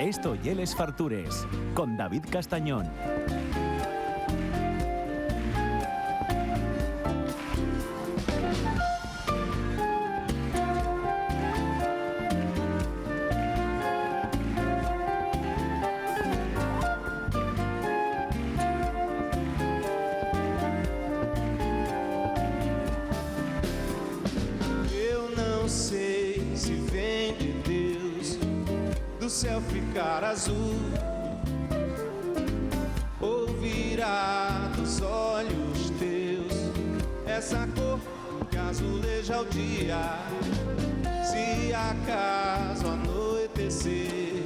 Esto y Les Fartures, con David Castañón. Céu ficar azul, ou virá dos olhos teus essa cor que azuleja o dia, se acaso anoitecer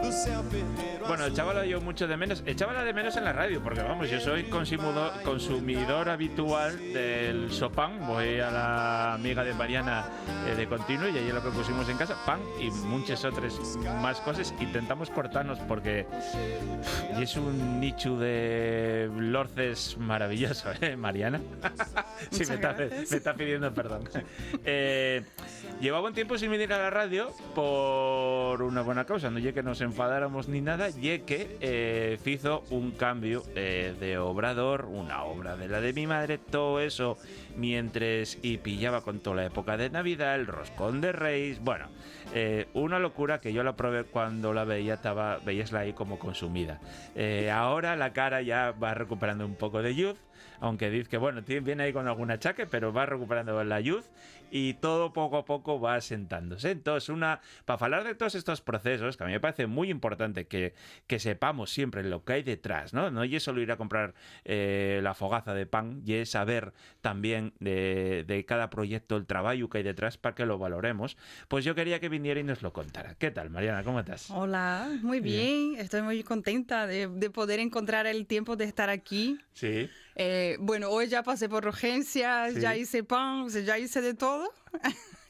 do céu perder. Bueno, echábala yo mucho de menos. Echábala de menos en la radio, porque vamos, yo soy consumidor habitual del sopán. Voy a la amiga de Mariana de Continuo y allí lo que pusimos en casa, pan y muchas otras más cosas. Intentamos cortarnos porque y es un nicho de lorces maravilloso, Mariana? Sí, me está pidiendo perdón. Llevaba un tiempo sin venir a la radio por una buena causa, no llegué que nos enfadáramos ni nada, y que hizo un cambio de obrador, una obra de la de mi madre, todo eso mientras y pillaba con toda la época de Navidad, el roscón de Reyes, bueno, una locura que yo la probé cuando la veías ahí como consumida. Ahora la cara ya va recuperando un poco de youth, aunque dice que bueno, viene ahí con algún achaque, pero va recuperando la youth y todo poco a poco va asentándose. Entonces, para hablar de todos estos procesos, que a mí me parece muy importante que sepamos siempre lo que hay detrás, ¿no? No es solo ir a comprar la fogaza de pan, y es saber también de cada proyecto el trabajo que hay detrás para que lo valoremos. Pues yo quería que viniera y nos lo contara. ¿Qué tal, Mariana? ¿Cómo estás? Hola, muy bien. Estoy muy contenta de poder encontrar el tiempo de estar aquí. Sí. Bueno, hoy ya pasé por urgencias, sí. Ya hice pan, o sea, ya hice de todo.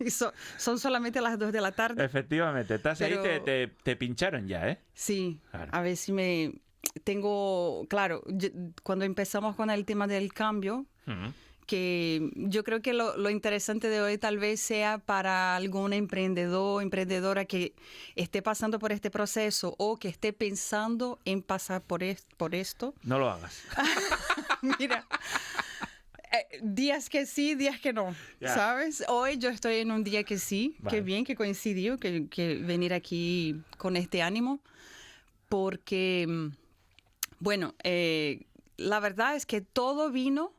Y son solamente las 2 de la tarde. Efectivamente, estás pero... ahí, te pincharon ya, ¿eh? Sí, claro. A ver si claro, cuando empezamos con el tema del cambio, que yo creo que lo interesante de hoy tal vez sea para algún emprendedora que esté pasando por este proceso o que esté pensando en pasar por esto. No lo hagas. Mira, días que sí, días que no, yeah. ¿Sabes? Hoy yo estoy en un día que sí, vale. Qué bien que coincidió, que venir aquí con este ánimo, porque, bueno, la verdad es que todo vino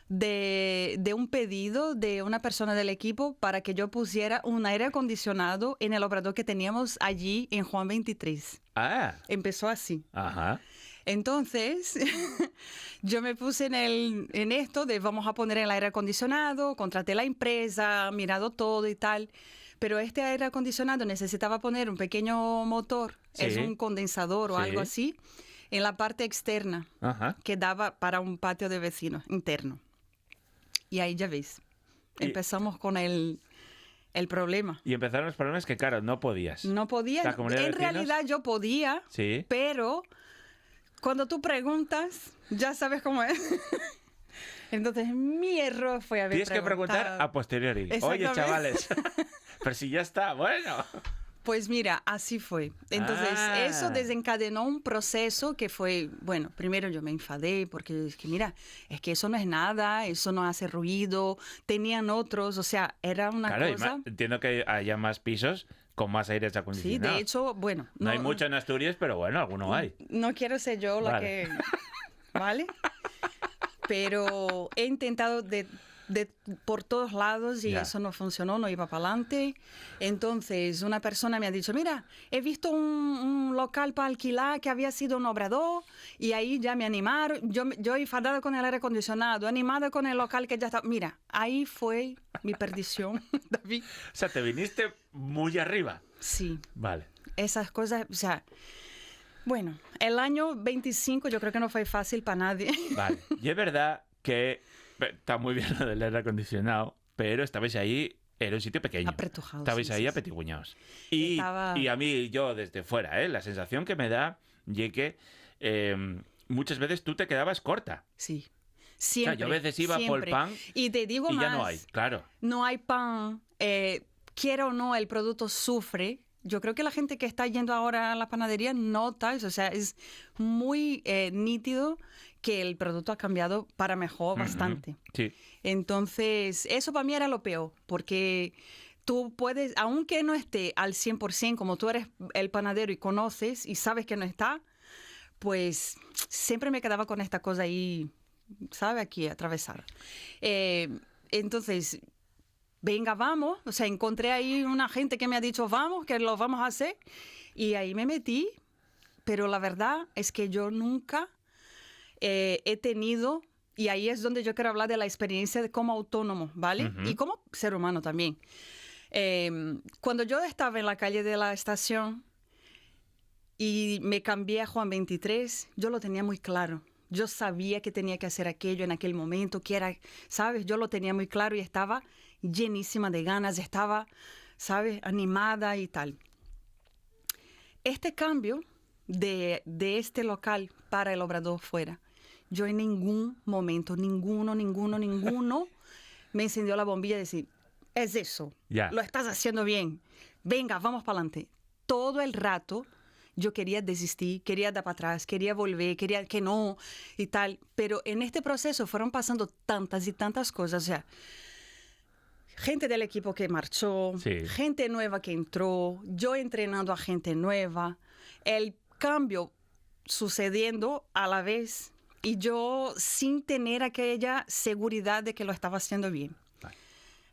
de un pedido de una persona del equipo para que yo pusiera un aire acondicionado en el obrador que teníamos allí en Juan 23. Ah. Empezó así. Ajá. Entonces, yo me puse en esto de vamos a poner el aire acondicionado, contraté la empresa, mirado todo y tal, pero este aire acondicionado necesitaba poner un pequeño motor, sí. Es un condensador o sí. Algo así, en la parte externa, ajá. Que daba para un patio de vecinos interno. Y ahí ya ves, empezamos con el problema. Y empezaron los problemas que, claro, no podías. No podía. En realidad yo podía, sí. Pero cuando tú preguntas, ya sabes cómo es. Entonces, mi error fue haber preguntado. Tienes que preguntar a posteriori. Oye, chavales, pero si ya está, bueno. Pues mira, así fue. Entonces, eso desencadenó un proceso que fue, bueno, primero yo me enfadé porque es que, mira, es que eso no es nada, eso no hace ruido, tenían otros, o sea, era una cosa... Entiendo que haya más pisos con más aires acondicionados. Sí, de hecho, bueno... No hay mucho en Asturias, pero bueno, alguno hay. No quiero ser yo la que... ¿Vale? Pero he intentado por todos lados y eso no funcionó, no iba para adelante. Entonces una persona me ha dicho, mira, he visto un local para alquilar que había sido un obrador y ahí ya me animaron. Yo enfadada con el aire acondicionado, animada con el local que ya estaba. Mira, ahí fue mi perdición, David. O sea, te viniste muy arriba. Sí. Vale. Esas cosas, o sea... Bueno, el año 25 yo creo que no fue fácil para nadie. Vale. Y es verdad que está muy bien lo del aire acondicionado, pero estabais ahí, era un sitio pequeño. Apretujados. Estabais ahí apetiguñados. Y a mí, yo desde fuera, la sensación que me da es que muchas veces tú te quedabas corta. Sí. Siempre. O sea, yo a veces iba por pan y te digo y más, ya no hay, claro. No hay pan. Quiera o no, el producto sufre yo creo que la gente que está yendo ahora a la panadería nota eso, o sea, es muy nítido que el producto ha cambiado para mejor bastante. Sí. Entonces, eso para mí era lo peor, porque tú puedes, aunque no esté al 100%, como tú eres el panadero y conoces y sabes que no está, pues siempre me quedaba con esta cosa ahí, ¿sabes? Aquí atravesada. Entonces, venga, vamos. O sea, encontré ahí una gente que me ha dicho, vamos, que lo vamos a hacer. Y ahí me metí. Pero la verdad es que yo nunca he tenido, y ahí es donde yo quiero hablar de la experiencia de como autónomo, ¿vale? Y como ser humano también. Cuando yo estaba en la calle de la estación y me cambié a Juan 23, yo lo tenía muy claro. Yo sabía que tenía que hacer aquello en aquel momento, que era, ¿sabes? Yo lo tenía muy claro y estaba llenísima de ganas, estaba, ¿sabes? Animada y tal. Este cambio de este local para el Obrador fuera, yo en ningún momento, ninguno, me encendió la bombilla y decir, es eso, lo estás haciendo bien, venga, vamos para adelante. Todo el rato yo quería desistir, quería dar para atrás, quería volver, quería que no y tal. Pero en este proceso fueron pasando tantas y tantas cosas. O sea, gente del equipo que marchó, gente nueva que entró, yo entrenando a gente nueva, el cambio sucediendo a la vez y yo sin tener aquella seguridad de que lo estaba haciendo bien.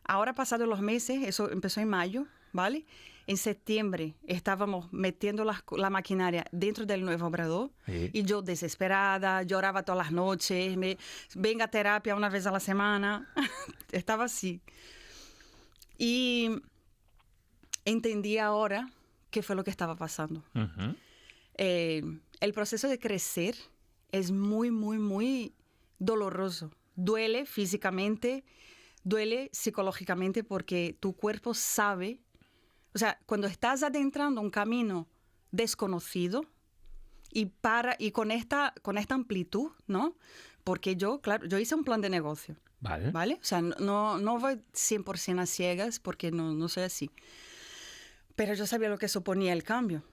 Ahora, pasados los meses, eso empezó en mayo, ¿vale? En septiembre estábamos metiendo la maquinaria dentro del nuevo Obrador y yo desesperada, lloraba todas las noches, venga a terapia una vez a la semana, estaba así. Y entendí ahora qué fue lo que estaba pasando. El proceso de crecer es muy, muy, muy doloroso. Duele físicamente, duele psicológicamente porque tu cuerpo sabe. O sea, cuando estás adentrando un camino desconocido y con esta amplitud, ¿no? Porque yo hice un plan de negocio. ¿Vale? O sea, no voy 100% a ciegas porque no soy así. Pero yo sabía lo que suponía el cambio.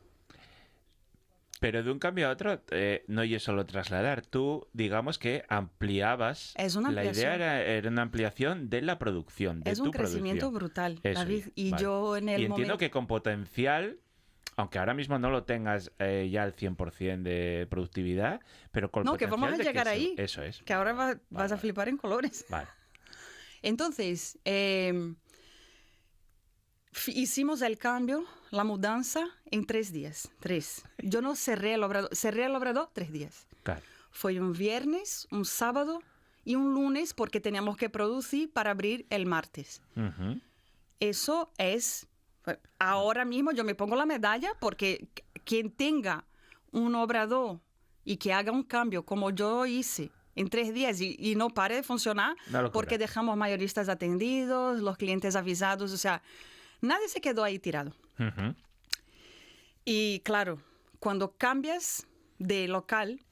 Pero de un cambio a otro, no es solo trasladar. Tú, digamos que ampliabas. Es una ampliación. La idea era una ampliación de la producción, de tu producción. Es un crecimiento brutal, Eso David. Y yo en el momento... entiendo que con potencial, aunque ahora mismo no lo tengas ya al 100% de productividad, pero con potencial... No, que vamos a llegar ahí. Eso es. Que ahora vas a flipar en colores. Vale. Entonces, hicimos el cambio, la mudanza en 3 días. 3. Yo no cerré el Obrador 3 días. Claro. Fue un viernes, un sábado y un lunes porque teníamos que producir para abrir el martes. Eso es... Ahora mismo yo me pongo la medalla porque quien tenga un Obrador y que haga un cambio como yo hice en 3 días y no pare de funcionar porque dejamos mayoristas atendidos, los clientes avisados, o sea... Nadie se quedó ahí tirado. Y claro, cuando cambias de local,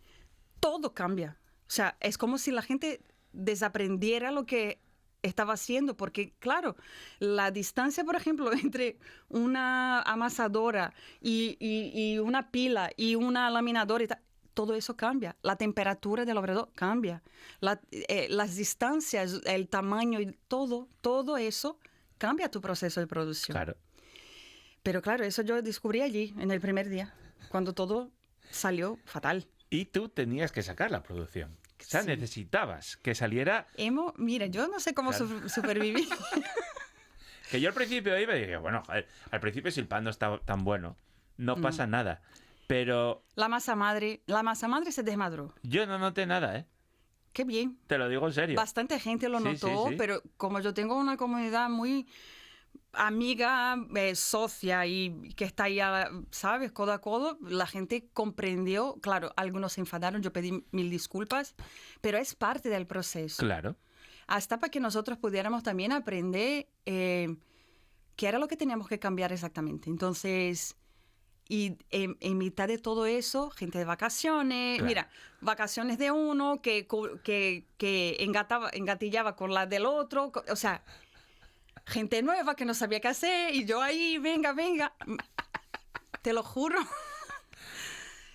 todo cambia. O sea, es como si la gente desaprendiera lo que estaba haciendo, porque claro, la distancia, por ejemplo, entre una amasadora y una pila y una laminadora y tal, todo eso cambia. La temperatura del obrador cambia. Las distancias, el tamaño y todo eso cambia tu proceso de producción. Claro. Pero claro, eso yo descubrí allí, en el primer día, cuando todo salió fatal. Y tú tenías que sacar la producción. O sea, necesitabas que saliera... Mira, yo no sé cómo superviví. Que yo al principio iba y dije, bueno, joder, al principio si el pan no está tan bueno, no pasa nada. Pero... La masa madre se desmadró. Yo no noté nada, ¿eh? Qué bien. Te lo digo en serio. Bastante gente lo notó, pero como yo tengo una comunidad muy amiga, socia y que está ahí, ¿sabes? Codo a codo, la gente comprendió. Claro, algunos se enfadaron, yo pedí 1000 disculpas, pero es parte del proceso. Claro. Hasta para que nosotros pudiéramos también aprender qué era lo que teníamos que cambiar exactamente. Entonces... Y en mitad de todo eso, gente de vacaciones, claro. Mira, vacaciones de uno que engatillaba con la del otro, o sea, gente nueva que no sabía qué hacer y yo ahí, venga. te lo juro.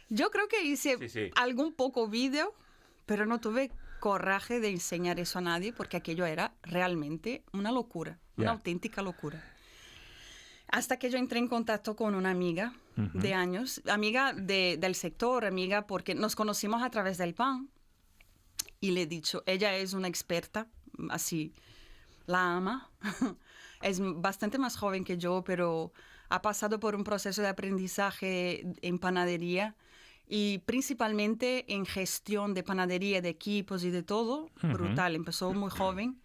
Yo creo que hice Sí. algún poco vídeo, pero no tuve coraje de enseñar eso a nadie porque aquello era realmente una locura, una auténtica locura. Hasta que yo entré en contacto con una amiga de años, amiga del sector, amiga porque nos conocimos a través del pan. Y le he dicho, ella es una experta, así, la ama. Es bastante más joven que yo, pero ha pasado por un proceso de aprendizaje en panadería y principalmente en gestión de panadería, de equipos y de todo. Brutal, empezó muy joven.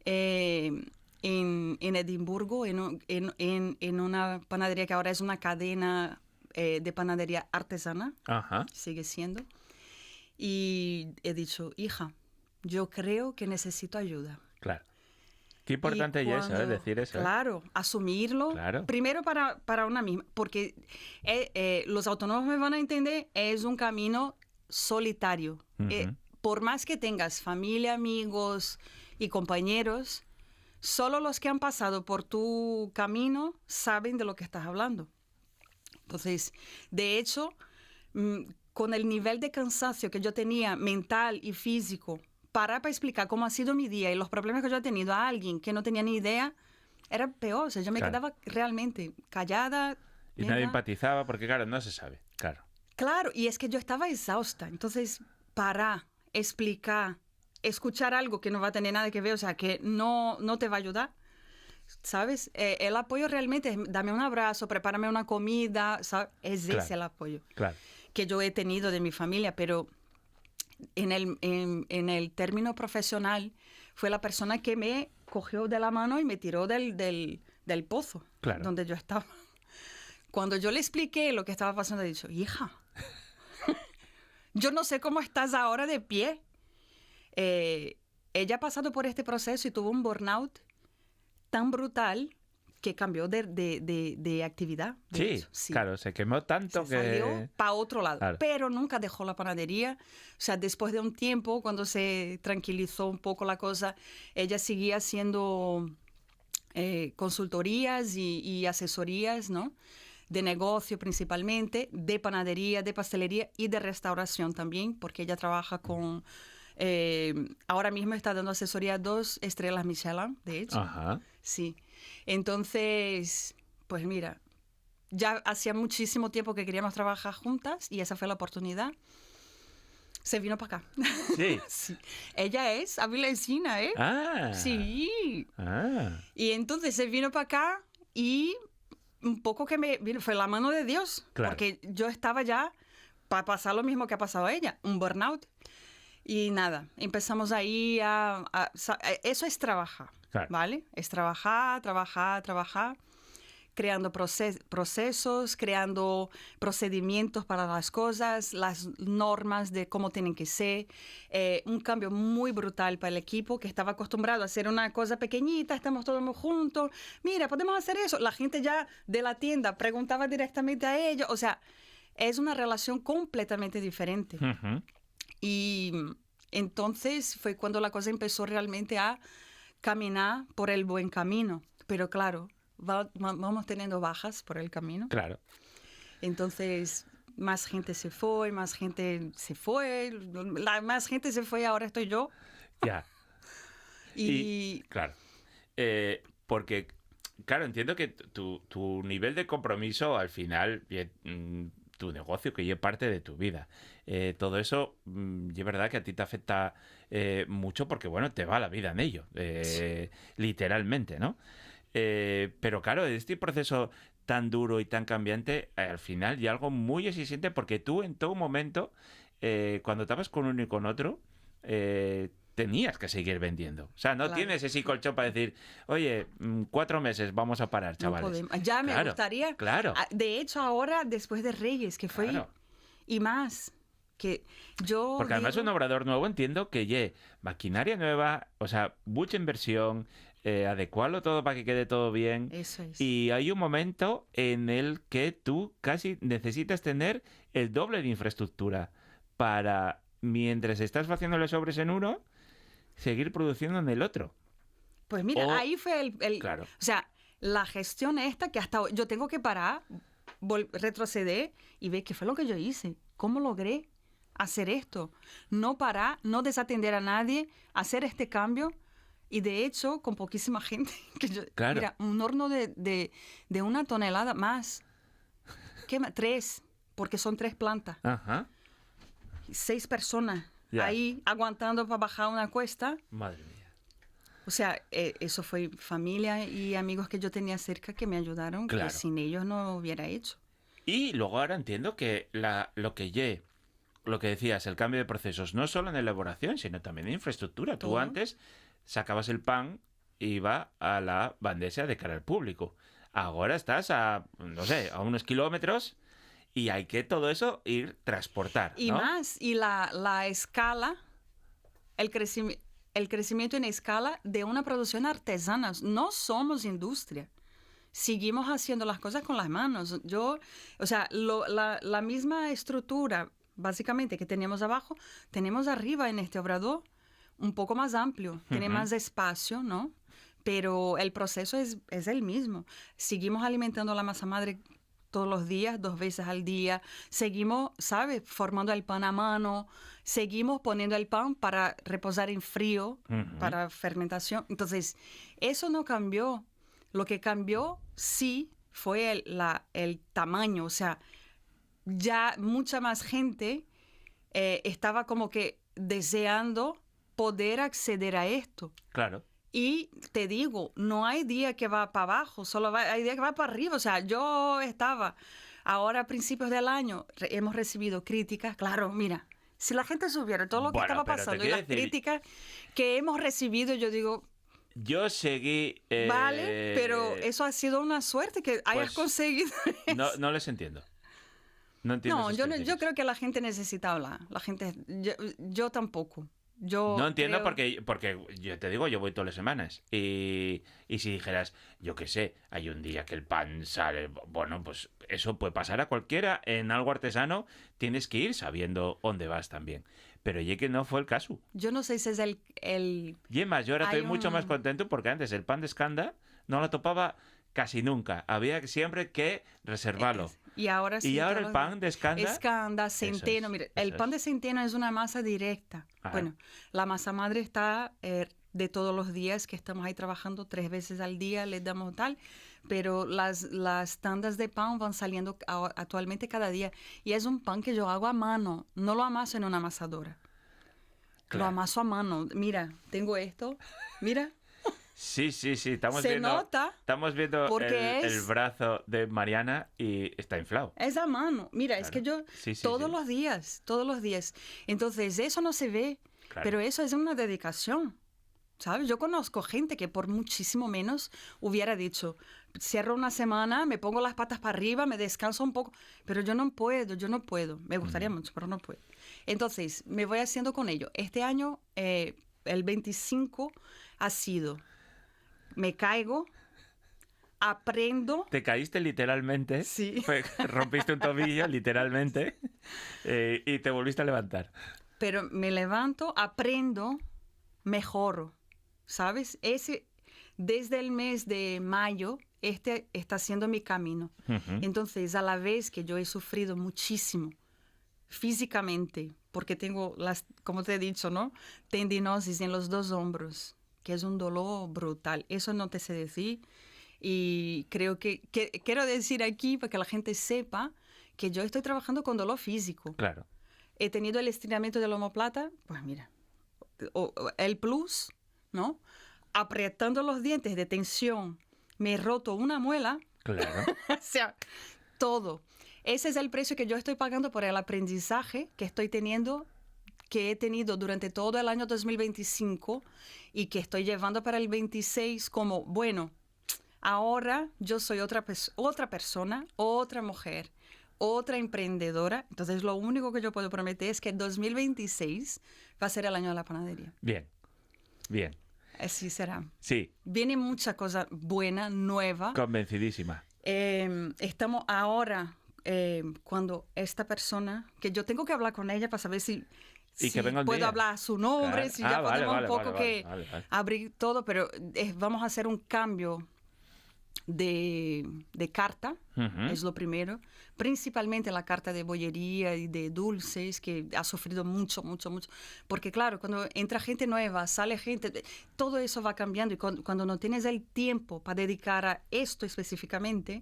En Edimburgo, en una panadería que ahora es una cadena de panadería artesana, sigue siendo. Y he dicho, hija, yo creo que necesito ayuda. Claro. Qué importante es eso, decir eso. Claro, asumirlo. Claro. Primero para una misma, porque los autónomos me van a entender, es un camino solitario. Por más que tengas familia, amigos y compañeros, solo los que han pasado por tu camino saben de lo que estás hablando. Entonces, de hecho, con el nivel de cansancio que yo tenía mental y físico, para explicar cómo ha sido mi día y los problemas que yo he tenido a alguien que no tenía ni idea, era peor. O sea, yo me quedaba realmente callada. Y nadie empatizaba porque, claro, no se sabe. Claro, y es que yo estaba exhausta. Entonces, para explicar, escuchar algo que no va a tener nada que ver, o sea, que no te va a ayudar, ¿sabes? El apoyo realmente es dame un abrazo, prepárame una comida, ¿sabes? Es ese el apoyo que yo he tenido de mi familia, pero en el término profesional fue la persona que me cogió de la mano y me tiró del pozo donde yo estaba. Cuando yo le expliqué lo que estaba pasando, he dicho, hija, yo no sé cómo estás ahora de pie. Ella ha pasado por este proceso y tuvo un burnout tan brutal que cambió de actividad. Sí, claro, se quemó tanto que salió para otro lado, pero nunca dejó la panadería. O sea, después de un tiempo, cuando se tranquilizó un poco la cosa, ella seguía haciendo consultorías y asesorías, ¿no? De negocio principalmente, de panadería, de pastelería y de restauración también, porque ella trabaja con... ahora mismo está dando asesoría a 2 estrellas Michelin, de hecho. Sí. Entonces, pues mira, ya hacía muchísimo tiempo que queríamos trabajar juntas y esa fue la oportunidad. Se vino para acá. Sí. Sí. Ella es avilecina, ¿eh? Sí. Y entonces se vino para acá y un poco que me vino, fue la mano de Dios. Porque yo estaba ya para pasar lo mismo que ha pasado a ella, un burnout. Y nada, empezamos ahí eso es trabajar, ¿vale? Es trabajar, creando procesos, creando procedimientos para las cosas, las normas de cómo tienen que ser. Un cambio muy brutal para el equipo que estaba acostumbrado a hacer una cosa pequeñita, estamos todos juntos, mira, podemos hacer eso. La gente ya de la tienda preguntaba directamente a ellos. O sea, es una relación completamente diferente. Y entonces fue cuando la cosa empezó realmente a caminar por el buen camino. Pero claro, vamos teniendo bajas por el camino. Entonces, más gente se fue, más gente se fue ahora estoy yo. Porque, claro, entiendo que tu nivel de compromiso al final... tu negocio, que es parte de tu vida. Todo eso, es verdad que a ti te afecta mucho porque, bueno, te va la vida en ello, literalmente, ¿no? Pero claro, este proceso tan duro y tan cambiante, al final hay algo muy exigente porque tú en todo momento, cuando estabas con uno y con otro, tenías que seguir vendiendo. O sea, no tienes ese colchón para decir, oye, 4 meses, vamos a parar, chavales. No ya me gustaría. De hecho, ahora, después de Reyes, que fue... Y más, que yo... Porque además un obrador nuevo entiendo que maquinaria nueva, o sea, mucha inversión, adecuarlo todo para que quede todo bien. Eso es. Y hay un momento en el que tú casi necesitas tener el doble de infraestructura para, mientras estás haciéndole sobres en uno, seguir produciendo en el otro. Pues mira, ahí fue o sea, la gestión esta que hasta hoy, yo tengo que parar retroceder y ver qué fue lo que yo hice, cómo logré hacer esto, no parar, no desatender a nadie, hacer este cambio. Y de hecho, con poquísima gente, Claro. mira, un horno de 1 tonelada más, 3, porque son 3 plantas, Ajá. 6 personas Ya. ahí aguantando para bajar una cuesta. Madre mía. O sea, eso fue familia y amigos que yo tenía cerca que me ayudaron, Claro. que sin ellos no hubiera hecho. Y luego ahora entiendo que lo que decías, el cambio de procesos, no solo en elaboración, sino también en infraestructura. Tú Todo. antes sacabas el pan e iba a la bandeja de cara al público. Ahora estás a, no sé, a unos kilómetros y hay que todo eso ir transportar, Y ¿no? más, y la escala, el crecimiento en escala de una producción artesana. No somos industria. Seguimos haciendo las cosas con las manos. O sea, la misma estructura, básicamente, que teníamos abajo, tenemos arriba en este obrador, un poco más amplio, tiene más espacio, ¿no? Pero el proceso es el mismo. Seguimos alimentando la masa madre todos los días, 2 veces al día. Seguimos, ¿sabes? Formando el pan a mano. Seguimos poniendo el pan para reposar en frío, para fermentación. Entonces, eso no cambió. Lo que cambió, sí, fue el tamaño. O sea, ya mucha más gente estaba como que deseando poder acceder a esto. Claro. Y te digo, no hay día que va para abajo, hay día que va para arriba. O sea, yo estaba, ahora a principios del año, hemos recibido críticas. Claro, mira, si la gente supiera todo lo que Bueno, estaba pero te pasando y quiero las decir- críticas que hemos recibido, yo digo, Yo seguí... vale, pero eso ha sido una suerte que hayas pues, conseguido. No les entiendo. No entiendo No, esas yo críticas. creo que la gente necesita hablar. La gente, yo tampoco. Yo No entiendo creo- porque yo te digo, yo voy todas las semanas. Y si dijeras, yo qué sé, hay un día que el pan sale, bueno, pues eso puede pasar a cualquiera. En algo artesano tienes que ir sabiendo dónde vas también. Pero ya que no fue el caso. Yo no sé si es el Y es más, yo ahora Hay estoy mucho más un- contento porque antes el pan de escanda no lo topaba casi nunca. Había siempre que reservarlo. Y ahora sí. Y ahora todos el los pan días. de escanda... Escanda, centeno. es, Mire, eso el pan es. de centeno es una masa directa. Ajá. Bueno, la masa madre está de todos los días que estamos ahí trabajando 3 veces al día, les damos tal. Pero las tandas de pan van saliendo actualmente cada día. Y es un pan que yo hago a mano. No lo amaso en una amasadora. Claro. Lo amaso a mano. Mira, tengo esto. Mira. Sí, estamos Se viendo... nota Estamos viendo porque el es- brazo de Mariana y está inflado. Es a mano. Mira, es que Claro. yo Sí, todos sí. los días. Entonces, eso no se ve, Claro. pero eso es una dedicación. ¿Sabes? Yo conozco gente que por muchísimo menos hubiera dicho, cierro una semana, me pongo las patas para arriba, me descanso un poco, pero yo no puedo. Me gustaría mucho, pero no puedo. Entonces, me voy haciendo con ello. Este año, el 25 ha sido, me caigo, aprendo. Te caíste literalmente. Sí. Rompiste un tobillo, literalmente. Y te volviste a levantar. Pero me levanto, aprendo, mejoro, ¿sabes? Desde el mes de mayo, este está siendo mi camino. Ujú. Entonces, a la vez que yo he sufrido muchísimo físicamente, porque tengo, como te he dicho, ¿no? Tendinosis en los 2 hombros, que es un dolor brutal. Eso no te sé decir. Y creo que quiero decir aquí, para que la gente sepa, que yo estoy trabajando con dolor físico. Claro. He tenido el estiramiento del omoplata, pues mira, el plus, ¿no? Apretando los dientes de tensión, me he roto una muela, Claro. o sea, todo. Ese es el precio que yo estoy pagando por el aprendizaje que estoy teniendo, que he tenido durante todo el año 2025 y que estoy llevando para el 26 como, bueno, ahora yo soy otra persona, otra mujer, otra emprendedora. Entonces, lo único que yo puedo prometer es que 2026 va a ser el año de la panadería. Bien. Bien. Así será. Sí, Viene mucha cosa buena, nueva. convencidísima. Estamos ahora, cuando esta persona, que yo tengo que hablar con ella para saber si que venga un puedo día. hablar su nombre, Claro. si ya Vale, podemos vale, un poco vale, que vale. abrir todo, pero vamos a hacer un cambio de carta, es lo primero, principalmente la carta de bollería y de dulces, que ha sufrido mucho, porque claro, cuando entra gente nueva, sale gente, todo eso va cambiando y cuando no tienes el tiempo para dedicar a esto específicamente,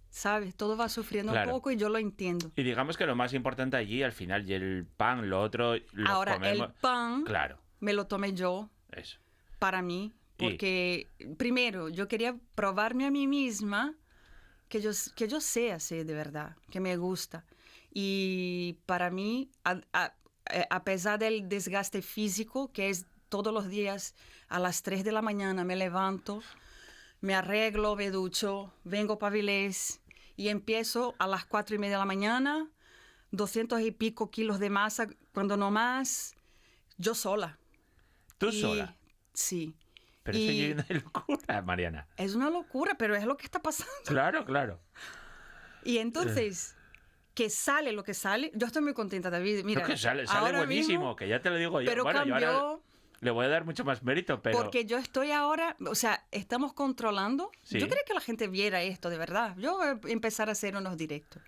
¿sabes? Todo va sufriendo un poco y yo lo entiendo. Y digamos que lo más importante allí al final, y el pan, lo otro, lo ahora, comemos. el pan claro. me lo tomé yo, Eso. para mí. Porque, primero, yo quería probarme a mí misma que yo sé hacer de verdad, que me gusta. Y para mí, a pesar del desgaste físico, que es todos los días a las 3 de la mañana, me levanto, me arreglo, me ducho, vengo para Avilés y empiezo a las 4:30 de la mañana, 200 y pico kilos de masa, cuando no más, yo sola. ¿Tú sola? Sí. Pero eso ya es una locura, Mariana. Es una locura, pero es lo que está pasando. Claro. Y entonces, que sale lo que sale, yo estoy muy contenta, David. Mira, No, que sale ahora buenísimo, mismo, que ya te lo digo yo. pero Bueno, cambió, yo ahora le voy a dar mucho más mérito, pero... porque yo estoy ahora, o sea, estamos controlando. Sí. Yo quería que la gente viera esto de verdad. Yo voy a empezar a hacer unos directos.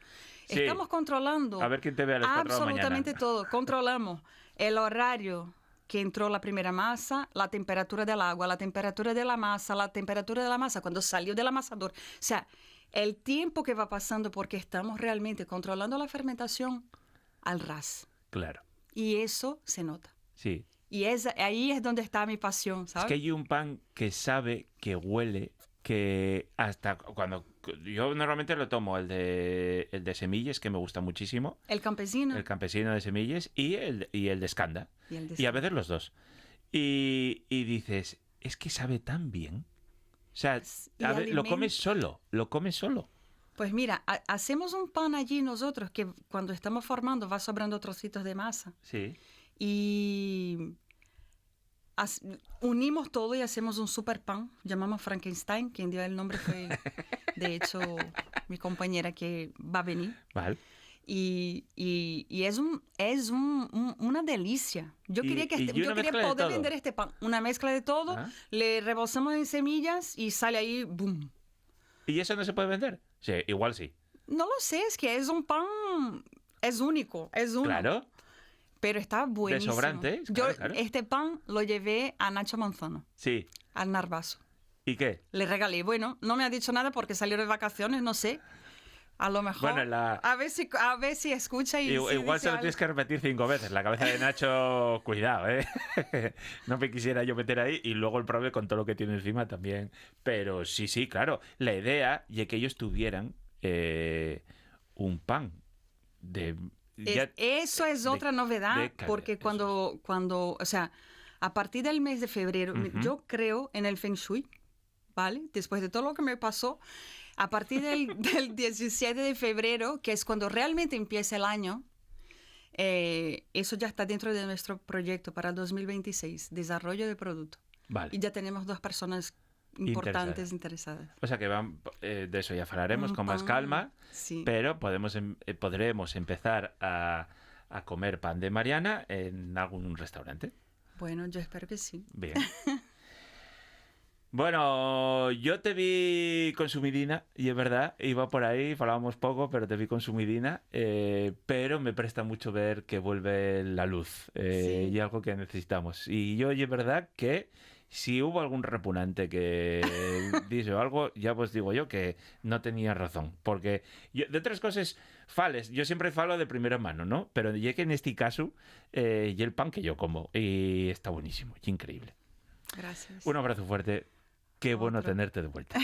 Sí. Estamos controlando A ver quién te ve a las 4 de la mañana. absolutamente todo. Controlamos el horario que entró la primera masa, la temperatura del agua, la temperatura de la masa cuando salió del amasador. O sea, el tiempo que va pasando porque estamos realmente controlando la fermentación al ras. Claro. Y eso se nota. Sí. Y ahí es donde está mi pasión, ¿sabes? Es que hay un pan que sabe, que huele, que hasta cuando... Yo normalmente lo tomo, el de semillas, que me gusta muchísimo. El campesino. El campesino de semillas y el de escanda. Y a veces los dos. Y dices, es que sabe tan bien. O sea, lo comes solo. Pues mira, hacemos un pan allí nosotros que cuando estamos formando va sobrando trocitos de masa. Sí. Y unimos todo y hacemos un super pan. Llamamos Frankenstein. Quien dio el nombre fue, de hecho, mi compañera que va a venir. Vale. Y es una delicia. Yo quería poder vender este pan. Una mezcla de todo. Le rebozamos en semillas y sale ahí, boom. ¿Y eso no se puede vender? Sí, igual sí. No lo sé, es que es un pan... Es único, es uno. Claro. Pero está buenísimo. De sobrante. Claro. Este pan lo llevé a Nacho Manzano. Sí. Al Narvaso. ¿Y qué? Le regalé. Bueno, no me ha dicho nada porque salió de vacaciones, no sé. A lo mejor. Bueno, a ver si escucha y igual se lo tienes que repetir 5 veces. La cabeza de Nacho, cuidado, ¿eh? No me quisiera yo meter ahí y luego el problema con todo lo que tiene encima también. Pero sí, claro. La idea es que ellos tuvieran un pan de... Eso es otra novedad, porque cuando, o sea, a partir del mes de febrero, yo creo en el Feng Shui, ¿vale? Después de todo lo que me pasó, a partir del 17 de febrero, que es cuando realmente empieza el año, eso ya está dentro de nuestro proyecto para 2026, desarrollo de producto. Vale. Y ya tenemos 2 personas importantes interesadas. O sea que de eso ya hablaremos con más calma, sí. Pero podremos empezar a comer pan de Mariana en algún restaurante. Bueno, yo espero que sí. Bien. Bueno, yo te vi consumidina, y es verdad, iba por ahí, hablábamos poco, pero te vi consumidina, pero me presta mucho ver que vuelve la luz, sí. Y algo que necesitamos. Y yo, y es verdad que si hubo algún repugnante que dice algo, ya pues digo yo que no tenía razón, porque yo, de otras cosas fales, yo siempre falo de primera mano, ¿no? Pero ya que en este caso, y el pan que yo como, y está buenísimo, y increíble. Gracias. Un abrazo fuerte. Qué bueno tenerte de vuelta.